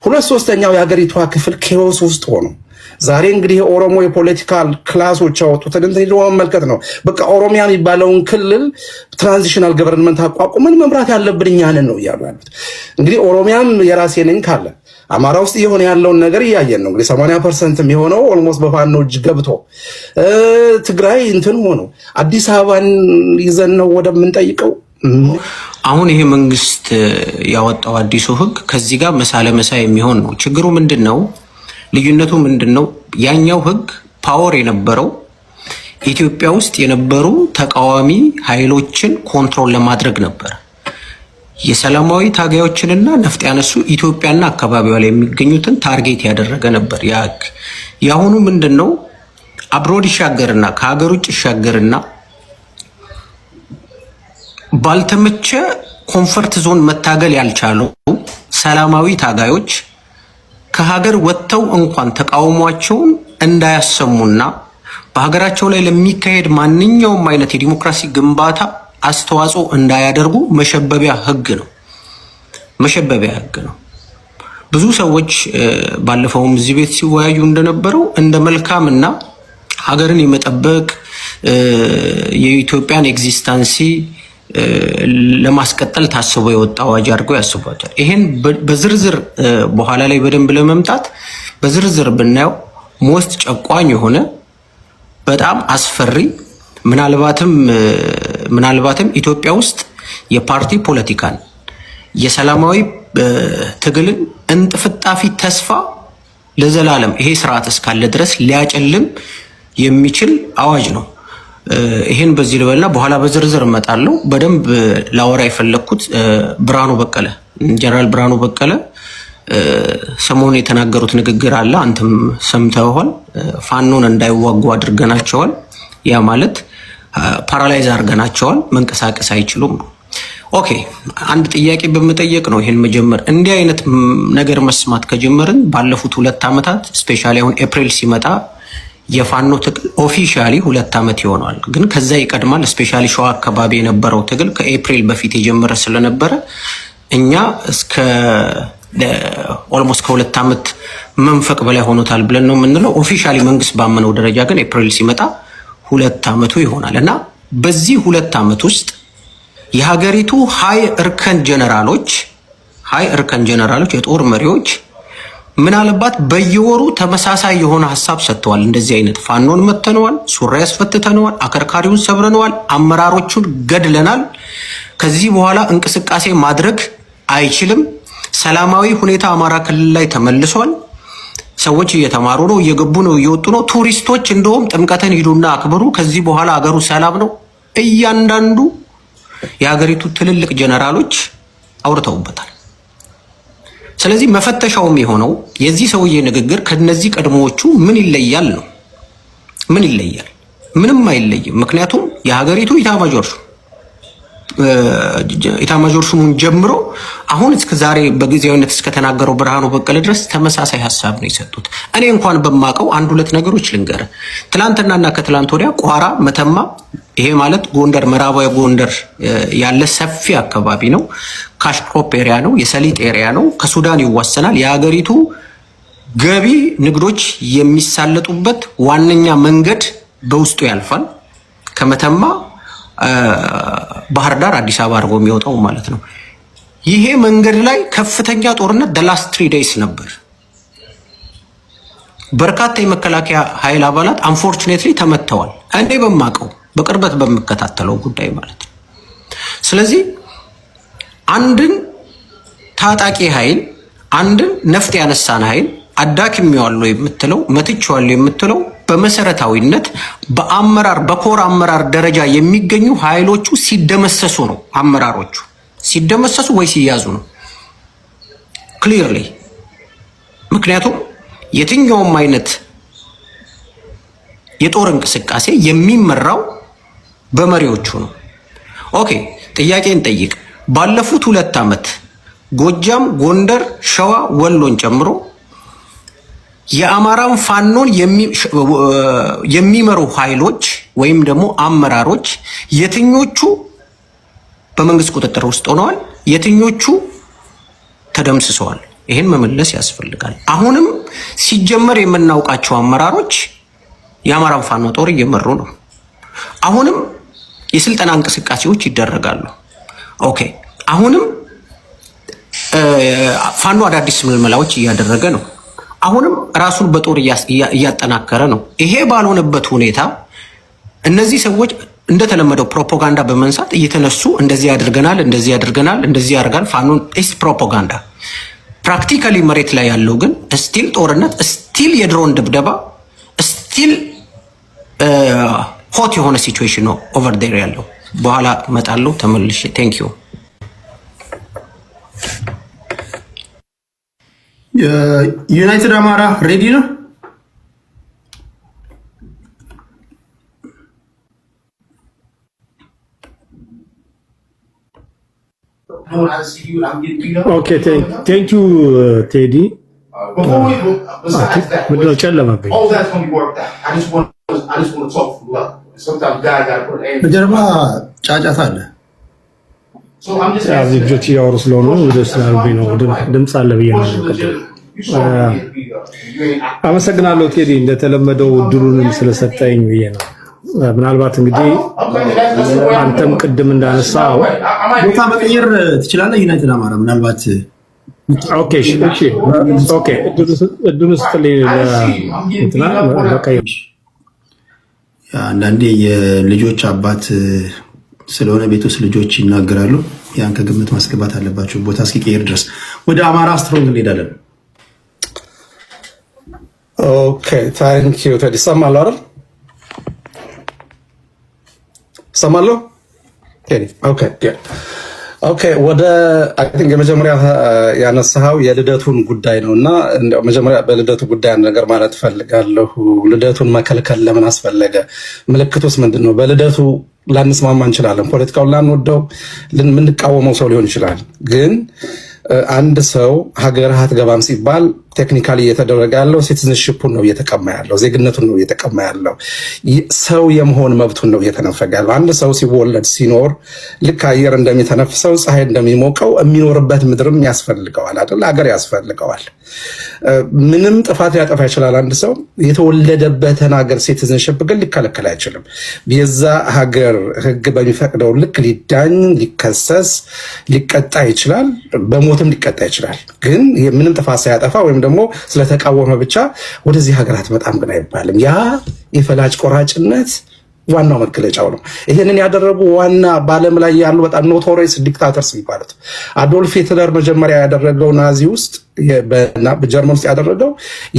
2/3 የሀገሪቷ ክፍል ኬዎስ ውስጥ ሆኖ ዛሬ እንግዲህ ኦሮሞ የፖለቲካል ክላሶች ያወጡትን እንትን መመልከት ነው። በቃ ኦሮሚያ የሚባለውን ክልል ትራንዚሽናል ገቨርንመንት አቋቁመን መምራት ያለብን እኛ ነን ነው እያሉ ያሉት። እንግዲህ ኦሮሚያም የራሴ ነኝ ካለ አማራ ውስጥ የሆነ ያለውን ነገር እያየን ነው። እንግዲህ 80% የሚሆነው ኦልሞስት በፋኖ እጅ ገብቶ ትግራይ እንትን ሆኖ አዲስ አበባን ይዘን ነው ወደምንጠይቀው። አሁን ይሄ መንግስት ያወጣው አዲሱ ህግ ከዚህ ጋር መሳ የሚሆን ነው። ችግሩ ምንድነው? ልዩነቱ ምንድነው? ያኛው ህግ ፓወር የነበረው ኢትዮጵያ ውስጥ የነበሩ ተቃዋሚ ኃይሎችን ኮንትሮል ለማድረግ ነበር። የሰላማዊ ታጋዮችንና ነፍጥ ያነሱ ኢትዮጵያና አካባቢዋ ላይ የሚገኙትን ታርጌት ያደረገ ነበር ያ ህግ። ያሁኑ ምንድነው? አብሮድ ይሻገርና ከሀገር ውጭ ይሻገርና ባልተመቸ ኮንፈርት ዞን መታገል ያልቻሉ ሰላማዊ ታጋዮች ከሀገር ወጥተው እንኳን ተቃውሟቸውን እንዳያሰሙና በሀገራቸው ላይ ለሚካሄድ ማንኛውም አይነት የዲሞክራሲ ግንባታ አስተዋጽኦ እንዳያደርጉ መሸበቢያ ህግ ነው። ብዙ ሰዎች ባለፈውም እዚህ ቤት ሲወያዩ እንደነበረው እንደ መልካምና ሀገርን የመጠበቅ የኢትዮጵያን ኤግዚስተንሲ ለማስቀጠል ታስቦ የወጣ አዋጅ አድርገው ያስቧታል። ይሄን በዝርዝር በኋላ ላይ በደንብ ለመምጣት በዝርዝር ብናየው ሞስት ጨቋኝ የሆነ በጣም አስፈሪ ምናልባትም ኢትዮጵያ ውስጥ የፓርቲ ፖለቲካን የሰላማዊ ትግልን እንጥፍጣፊ ተስፋ ለዘላለም ይሄ ስርዓት እስካለ ድረስ ሊያጨልም የሚችል አዋጅ ነው። ይሄን በዚህ ልበልና በኋላ በዝርዝር እመጣለሁ። በደንብ ላወራ የፈለኩት ጀነራል ብርሃኑ በቀለ ሰሞኑን የተናገሩት ንግግር አለ። አንተም ሰምተዋል። ፋኖን እንዳይዋጉ አድርገናቸዋል። ያ ማለት ፓራላይዝ አድርገናቸዋል፣ መንቀሳቀስ አይችሉም ነው። ኦኬ፣ አንድ ጥያቄ በመጠየቅ ነው ይሄን መጀመር። እንዲህ አይነት ነገር መስማት ከጀመርን ባለፉት 2 ዓመታት ስፔሻሊ አሁን ኤፕሪል ሲመጣ የፋኖ ትግል ኦፊሻሊ 2 ዓመት ይሆናል። ግን ከዛ ይቀድማል። ስፔሻሊ ሸዋ አካባቢ የነበረው ትግል ከኤፕሪል በፊት የጀመረ ስለነበረ እኛ እስከ ኦልሞስት ከ2 ዓመት መንፈቅ በላይ ሆኖታል ብለን ነው የምንለው። ኦፊሻሊ መንግስት ባመነው ደረጃ ግን ኤፕሪል ሲመጣ 2 ዓመቱ ይሆናል እና በዚህ 2 ዓመት ውስጥ የሀገሪቱ ሃይ እርከን ጀነራሎች የጦር መሪዎች ምናልባት በየወሩ ተመሳሳይ የሆነ ሐሳብ ሰጥተዋል። እንደዚህ አይነት ፋኖን መተነዋል፣ ሱሪ ያስፈትተነዋል፣ አከርካሪውን ሰብረነዋል፣ አመራሮቹን ገድለናል፣ ከዚህ በኋላ እንቅስቃሴ ማድረግ አይችልም፣ ሰላማዊ ሁኔታ አማራ ክልል ላይ ተመልሷል፣ ሰዎች እየተማሩ ነው፣ እየገቡ ነው፣ እየወጡ ነው፣ ቱሪስቶች እንደውም ጥምቀትን ሂዱና አክብሩ፣ ከዚህ በኋላ አገሩ ሰላም ነው። እያንዳንዱ የሀገሪቱ ትልልቅ ጀነራሎች አውርተውበታል። ስለዚህ መፈተሻውም የሆነው የዚህ ሰውዬ ንግግር ከነዚህ ቀድሞዎቹ ምን ይለያል ነው። ምን ይለያል? ምንም አይለይም። ምክንያቱም የሀገሪቱ ኢታማጆር ሹሙን ጀምሮ አሁን እስከ ዛሬ በጊዜያዊነት እስከተናገረው ብርሃኑ በቀለ ድረስ ተመሳሳይ ሐሳብ ነው የሰጡት። እኔ እንኳን በማቀው 1-2 ነገሮች ልንገር። ትላንትናና ከትላንት ወዲያ ቋራ፣ መተማ፣ ይሄ ማለት ጎንደር፣ ምዕራባዊ ጎንደር ያለ ሰፊ አካባቢ ነው። ካሽክሮፕ ኤሪያ ነው፣ የሰሊጥ ኤሪያ ነው፣ ከሱዳን ይዋሰናል። የሀገሪቱ ገቢ ንግዶች የሚሳለጡበት ዋነኛ መንገድ በውስጡ ያልፋል። ከመተማ ባህር ዳር፣ አዲስ አበባ አድርጎ የሚወጣው ማለት ነው። ይሄ መንገድ ላይ ከፍተኛ ጦርነት the last 3 days ነበር። በርካታ የመከላከያ ኃይል አባላት አንፎርቹኔትሊ ተመተዋል። እኔ በማቀው በቅርበት በመከታተለው ጉዳይ ማለት ነው። ስለዚህ አንድን ታጣቂ ኃይል አንድን ነፍጥ ያነሳን ኃይል አዳክሜዋለሁ የምትለው መትቼዋለሁ የምትለው በመሰረታዊነት በአመራር በኮር አመራር ደረጃ የሚገኙ ኃይሎቹ ሲደመሰሱ ነው። አመራሮቹ ሲደመሰሱ ወይ ሲያዙ ነው ክሊርሊ። ምክንያቱም የትኛውም አይነት የጦር እንቅስቃሴ የሚመራው በመሪዎቹ ነው። ኦኬ፣ ጥያቄን ጠይቅ። ባለፉት 2 ዓመት ጎጃም፣ ጎንደር፣ ሸዋ፣ ወሎን ጨምሮ የአማራን ፋኖን የሚመሩ ኃይሎች ወይም ደግሞ አመራሮች የትኞቹ በመንግስት ቁጥጥር ውስጥ ሆነዋል፣ የትኞቹ ተደምስሰዋል? ይሄን መመለስ ያስፈልጋል። አሁንም ሲጀመር የምናውቃቸው አመራሮች የአማራን ፋኖ ጦር እየመሩ ነው። አሁንም የስልጠና እንቅስቃሴዎች ይደረጋሉ። ኦኬ አሁንም ፋኖ አዳዲስ ምልመላዎች እያደረገ ነው። አሁንም ራሱን በጦር እያጠናከረ ነው። ይሄ ባልሆነበት ሁኔታ እነዚህ ሰዎች እንደተለመደው ፕሮፓጋንዳ በመንሳት እየተነሱ እንደዚህ ያደርገናል፣ እንደዚህ ያደርገናል፣ እንደዚህ ያደርጋል ፋኖን ኢስ ፕሮፓጋንዳ። ፕራክቲካሊ መሬት ላይ ያለው ግን ስቲል ጦርነት፣ ስቲል የድሮን ድብደባ፣ ስቲል ሆት የሆነ ሲቹዌሽን ነው ኦቨር ዴር ያለው። በኋላ እመጣለሁ ተመልሼ። ቴንክ ዩ። ዩናይትድ አማራ ሬዲ ነው? Okay, thank you, Teddy. ምንድነው ጨለመብኝ? በጀርባ ጫጫታ አለ። እዚህ ልጆች እያወሩ ስለሆኑ ወደ ስላሉብኝ ነው ድምፅ አለ ብዬ ነው። አመሰግናለሁ ቴዲ፣ እንደተለመደው እድሉንም ስለሰጠኝ ብዬ ነው። ምናልባት እንግዲህ አንተም ቅድም እንዳነሳው ቦታ መቀየር ትችላለህ። ዩናይትድ አማራ ምናልባት ኦኬ እድሉ ስትልኝ ለእንትና በቀይር አንዳንዴ የልጆች አባት ስለሆነ ቤት ውስጥ ልጆች ይናገራሉ። ያን ከግምት ማስገባት አለባቸው። ቦታ እስኪቀየር ድረስ ወደ አማራ ስትሮንግ እንሄዳለን። ኦኬ ታንክ ዩ ቴዲ። ሰማለሁ አይደል? ሰማለሁ ቴዲ። ኦኬ ወደ አይ ቲንክ የመጀመሪያ ያነሳው የልደቱን ጉዳይ ነውና እንደው መጀመሪያ በልደቱ ጉዳይ ነገር ማለት ፈልጋለሁ። ልደቱን መከልከል ለምን አስፈለገ? ምልክቱስ ምንድነው? በልደቱ ላንስማማ እንችላለን። ፖለቲካውን ላንወደው የምንቃወመው ሰው ሊሆን ይችላል። ግን አንድ ሰው ሀገርህ አትገባም ሲባል ቴክኒካሊ እየተደረገ ያለው ሲቲዝንሺፑን ነው እየተቀማ ያለው፣ ዜግነቱን ነው እየተቀማ ያለው፣ ሰው የመሆን መብቱን ነው እየተነፈገ ያለው። አንድ ሰው ሲወለድ ሲኖር ልክ አየር እንደሚተነፍሰው ፀሐይ እንደሚሞቀው የሚኖርበት ምድርም ያስፈልገዋል አይደል? ሀገር ያስፈልገዋል። ምንም ጥፋት ሊያጠፋ ይችላል አንድ ሰው። የተወለደበትን ሀገር ሲቲዝንሺፕ ግን ሊከለከል አይችልም። የዛ ሀገር ሕግ በሚፈቅደው ልክ ሊዳኝ፣ ሊከሰስ፣ ሊቀጣ ይችላል። በሞትም ሊቀጣ ይችላል። ግን ምንም ጥፋት ሳያጠፋ ወይም ደግሞ ስለተቃወመ ብቻ ወደዚህ ሀገር አትመጣም ግን አይባልም። ያ የፈላጭ ቆራጭነት ዋናው መገለጫው ነው። ይሄንን ያደረጉ ዋና በዓለም ላይ ያሉ በጣም ኖቶሪየስ ዲክታተርስ የሚባሉት አዶልፍ ሂትለር መጀመሪያ ያደረገው ናዚ ውስጥ በጀርመን ውስጥ ያደረገው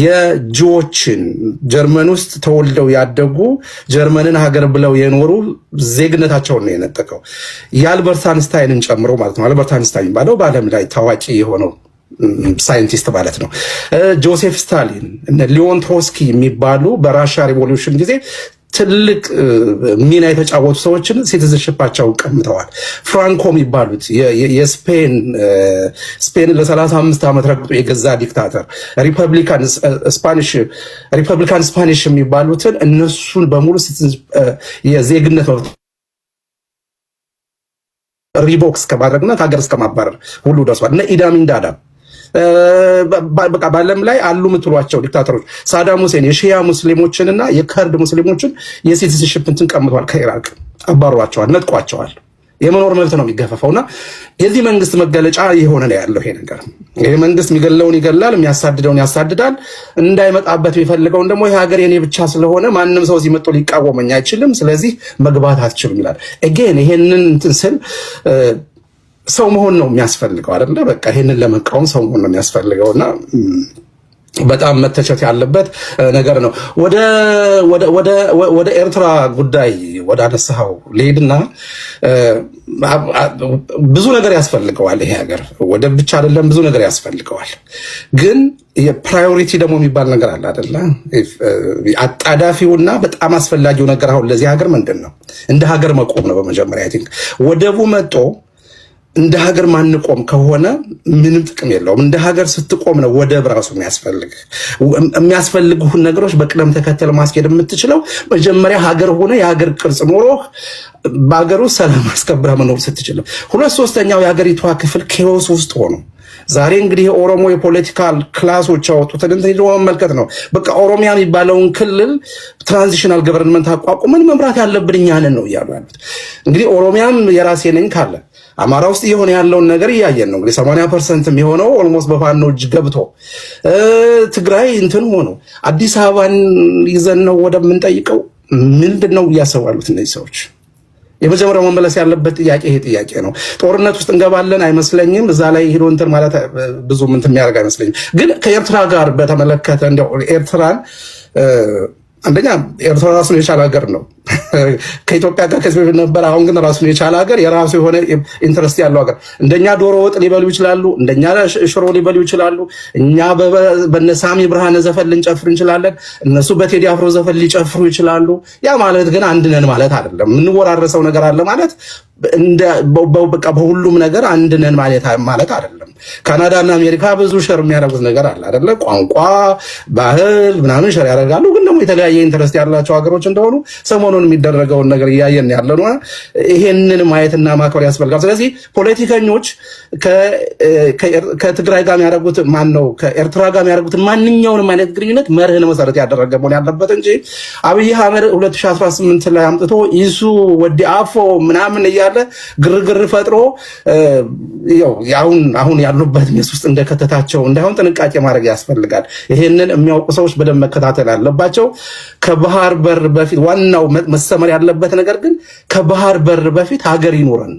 የጂዎችን ጀርመን ውስጥ ተወልደው ያደጉ ጀርመንን ሀገር ብለው የኖሩ ዜግነታቸውን ነው የነጠቀው። የአልበርት አንስታይንን ጨምሮ ማለት ነው። አልበርት አንስታይን የሚባለው በዓለም ላይ ታዋቂ የሆነው ሳይንቲስት ማለት ነው። ጆሴፍ ስታሊን፣ ሊዮን ትሮትስኪ የሚባሉ በራሻ ሪቮሉሽን ጊዜ ትልቅ ሚና የተጫወቱ ሰዎችን ሲቲዝንሺፓቸውን ቀምተዋል። ፍራንኮ የሚባሉት ስፔን ለ35 ዓመት ረግጦ የገዛ ዲክታተር፣ ሪፐብሊካን ስፓኒሽ የሚባሉትን እነሱን በሙሉ የዜግነት መብት ሪቮክስ ከማድረግና ከሀገር እስከማባረር ሁሉ ደርሷል። እነ ኢዳሚን ዳዳ በቃ በዓለም ላይ አሉ የምትሏቸው ዲክታተሮች ሳዳም ሁሴን የሺያ ሙስሊሞችንና የከርድ ሙስሊሞችን የሲቲዝንሺፕ እንትን ቀምተዋል። ከኢራቅ አባሯቸዋል፣ ነጥቋቸዋል። የመኖር መብት ነው የሚገፈፈውና የዚህ መንግስት መገለጫ የሆነ ነው ያለው ይሄ ነገር። ይሄ መንግስት የሚገለውን ይገላል፣ የሚያሳድደውን ያሳድዳል። እንዳይመጣበት የሚፈልገውን ደግሞ ይሄ ሀገር የኔ ብቻ ስለሆነ ማንም ሰው እዚህ መጥቶ ሊቃወመኝ አይችልም፣ ስለዚህ መግባት አትችሉም ይላል። አጌን ይሄንን እንትን ስል ሰው መሆን ነው የሚያስፈልገው አይደለ? በቃ ይሄንን ለመቃወም ሰው መሆን ነው የሚያስፈልገውና በጣም መተቸት ያለበት ነገር ነው። ወደ ኤርትራ ጉዳይ ወደ አነሳው ልሄድና ብዙ ነገር ያስፈልገዋል ይሄ ሀገር። ወደ ብቻ አይደለም ብዙ ነገር ያስፈልገዋል። ግን የፕራዮሪቲ ደግሞ የሚባል ነገር አለ አይደለ? አጣዳፊውና በጣም አስፈላጊው ነገር አሁን ለዚህ ሀገር ምንድን ነው? እንደ ሀገር መቆም ነው በመጀመሪያ። አይ ቲንክ ወደቡ መጦ እንደ ሀገር ማንቆም ከሆነ ምንም ጥቅም የለውም። እንደ ሀገር ስትቆም ነው ወደብ ራሱ የሚያስፈልጉህን ነገሮች በቅደም ተከተል ማስኬድ የምትችለው። መጀመሪያ ሀገር ሆነ የሀገር ቅርጽ ኖሮ በሀገሩ ሰላም አስከብረህ መኖር ስትችል፣ 2/3 የሀገሪቷ ክፍል ኬዎስ ውስጥ ሆኖ ዛሬ እንግዲህ የኦሮሞ የፖለቲካል ክላሶች ያወጡትን እንትን ሄዶ መመልከት ነው። በቃ ኦሮሚያ የሚባለውን ክልል ትራንዚሽናል ገቨርንመንት አቋቁመን መምራት ያለብን እኛ ነን ነው እያሉ ያሉት። እንግዲህ ኦሮሚያም የራሴ ነኝ ካለ አማራ ውስጥ የሆነ ያለውን ነገር እያየን ነው። እንግዲህ 80% የሚሆነው ኦልሞስት በፋኖ እጅ ገብቶ ትግራይ እንትን ሆኖ አዲስ አበባን ይዘን ነው ወደምንጠይቀው ምንድነው እያሰባሉት እነዚህ ሰዎች? የመጀመሪያው መመለስ ያለበት ጥያቄ ይሄ ጥያቄ ነው። ጦርነት ውስጥ እንገባለን አይመስለኝም። እዛ ላይ ሄዶ እንትን ማለት ብዙ ምን የሚያደርግ አይመስለኝም። ግን ከኤርትራ ጋር በተመለከተ እንደው ኤርትራን አንደኛ ኤርትራ ራሱን የቻለ ሀገር ነው። ከኢትዮጵያ ጋር ከዚህ በፊት ነበር። አሁን ግን ራሱን የቻለ ሀገር፣ የራሱ የሆነ ኢንትረስት ያለው ሀገር። እንደኛ ዶሮ ወጥ ሊበሉ ይችላሉ፣ እንደኛ ሽሮ ሊበሉ ይችላሉ። እኛ በነሳሚ ብርሃነ ዘፈን ልንጨፍር እንችላለን፣ እነሱ በቴዲ አፍሮ ዘፈን ሊጨፍሩ ይችላሉ። ያ ማለት ግን አንድ ነን ማለት አይደለም። የምንወራረሰው ነገር አለ ማለት በቃ በሁሉም ነገር አንድ ነን ማለት አይደለም። ካናዳና አሜሪካ ብዙ ሸር የሚያደርጉት ነገር አለ አይደለ? ቋንቋ፣ ባህል ምናምን ሸር ያደርጋሉ። ግን ደግሞ የተለያየ ኢንተረስት ያላቸው ሀገሮች እንደሆኑ ሰሞኑን የሚደረገውን ነገር እያየን ያለነው ይሄንን ማየትና ማክበር ያስፈልጋል። ስለዚህ ፖለቲከኞች ከትግራይ ጋር የሚያደርጉት ከኤርትራ ጋር የሚያደርጉት ማንኛውንም አይነት ግንኙነት መርህን መሰረት ያደረገ መሆን ያለበት እንጂ አብይ አህመድ 2018 ላይ አምጥቶ ይሱ ወዲ አፎ ምናምን እያለ ግርግር ፈጥሮ አሁን ያሉበት ሜስ ውስጥ እንደከተታቸው እንዳሁን ጥንቃቄ ማድረግ ያስፈልጋል። ይሄንን የሚያውቁ ሰዎች በደንብ መከታተል አለባቸው። ከባህር በር በፊት ዋናው መሰመር ያለበት ነገር ግን ከባህር በር በፊት ሀገር ይኖረን።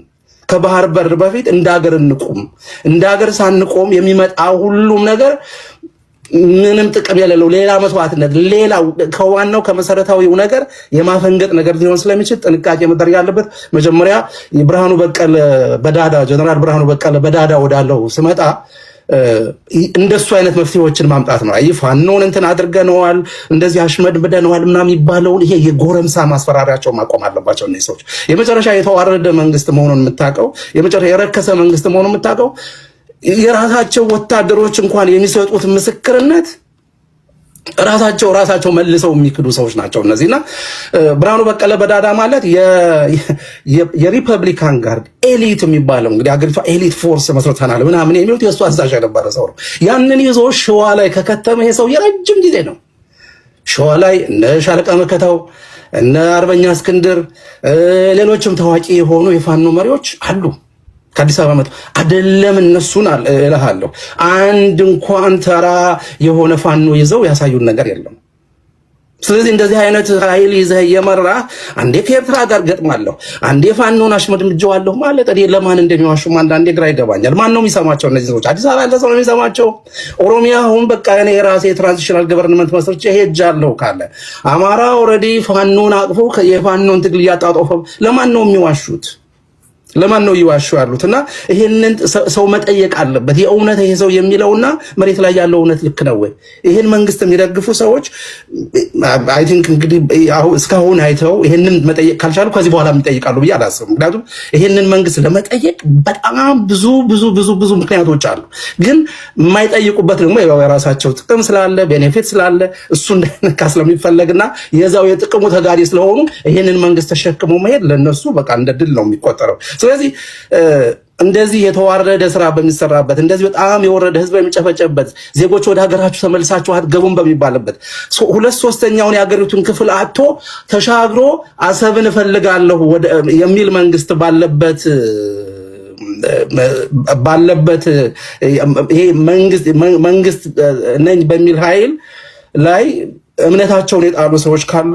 ከባህር በር በፊት እንደ ሀገር እንቁም። እንደ ሀገር ሳንቆም የሚመጣ ሁሉም ነገር ምንም ጥቅም የሌለው ሌላ መስዋዕትነት፣ ሌላ ከዋናው ከመሰረታዊው ነገር የማፈንገጥ ነገር ሊሆን ስለሚችል ጥንቃቄ መደረግ ያለበት። መጀመሪያ የብርሃኑ በቀለ በዳዳ ጀነራል ብርሃኑ በቀለ በዳዳ ወዳለው ስመጣ እንደሱ አይነት መፍትሄዎችን ማምጣት ነው። አይ ፋኖን እንትን አድርገነዋል፣ እንደዚህ አሽመድምደነዋል ምናምን የሚባለውን ይሄ የጎረምሳ ማስፈራሪያቸው ማቆም አለባቸው። እነዚህ ሰዎች የመጨረሻ የተዋረደ መንግስት መሆኑን የምታውቀው፣ የመጨረሻ የረከሰ መንግስት መሆኑን የምታውቀው የራሳቸው ወታደሮች እንኳን የሚሰጡት ምስክርነት ራሳቸው መልሰው የሚክዱ ሰዎች ናቸው እነዚህና ብርሃኑ በቀለ በዳዳ ማለት የሪፐብሊካን ጋርድ ኤሊት የሚባለው እንግዲህ አገሪቷ ኤሊት ፎርስ መስርተናል ምናምን የሚሉት የእሱ አዛዥ የነበረ ሰው ነው። ያንን ይዞ ሸዋ ላይ ከከተመ ይሄ ሰው የረጅም ጊዜ ነው። ሸዋ ላይ እነ ሻለቃ መከታው እነ አርበኛ እስክንድር ሌሎችም ታዋቂ የሆኑ የፋኖ መሪዎች አሉ። ከአዲስ አበባ መጥቶ አይደለም እነሱን እልሃለሁ አንድ እንኳን ተራ የሆነ ፋኖ ይዘው ያሳዩን ነገር የለም። ስለዚህ እንደዚህ አይነት ኃይል ይዘህ የመራ አንዴ ከኤርትራ ጋር ገጥማለሁ፣ አንዴ ፋኖን አሽመድምጄዋለሁ ማለት እኔ ለማን እንደሚዋሹም አንዳንዴ ግራ ይገባኛል። ማን ነው የሚሰማቸው እነዚህ ሰዎች? አዲስ አበባ ያለ ሰው ነው የሚሰማቸው? ኦሮሚያ አሁን በቃ እኔ የራሴ ትራንዚሽናል ገቨርንመንት መስርቼ ሄጃለሁ ካለ አማራ ኦልሬዲ ፋኖን አቅፎ የፋኖን ትግል እያጣጣፈ ለማን ነው የሚዋሹት? ለማን ነው ይዋሹ ያሉትና ይሄንን ሰው መጠየቅ አለበት። የእውነት ይሄ ሰው የሚለውና መሬት ላይ ያለው እውነት ልክ ነው ወይ? ይሄን መንግስት የሚደግፉ ሰዎች አይ ቲንክ እንግዲህ እስካሁን አይተው ይሄንን መጠየቅ ካልቻሉ ከዚህ በኋላ የሚጠይቃሉ ብዬ አላስብም። ምክንያቱም ይሄንን መንግስት ለመጠየቅ በጣም ብዙ ምክንያቶች አሉ። ግን የማይጠይቁበት ደግሞ የራሳቸው ጥቅም ስላለ ቤኔፊት ስላለ እሱ እንደነካ ስለሚፈለግና የዛው የጥቅሙ ተጋሪ ስለሆኑ ይሄንን መንግስት ተሸክመው መሄድ ለነሱ በቃ እንደ ድል ነው የሚቆጠረው። ስለዚህ እንደዚህ የተዋረደ ስራ በሚሰራበት እንደዚህ በጣም የወረደ ህዝብ የሚጨፈጨበት ዜጎች ወደ ሀገራችሁ ተመልሳችሁ አትገቡም በሚባልበት 2/3ኛውን የሀገሪቱን ክፍል አጥቶ ተሻግሮ አሰብን እፈልጋለሁ የሚል መንግስት ባለበት ይሄ መንግስት ነኝ በሚል ኃይል ላይ እምነታቸውን የጣሉ ሰዎች ካሉ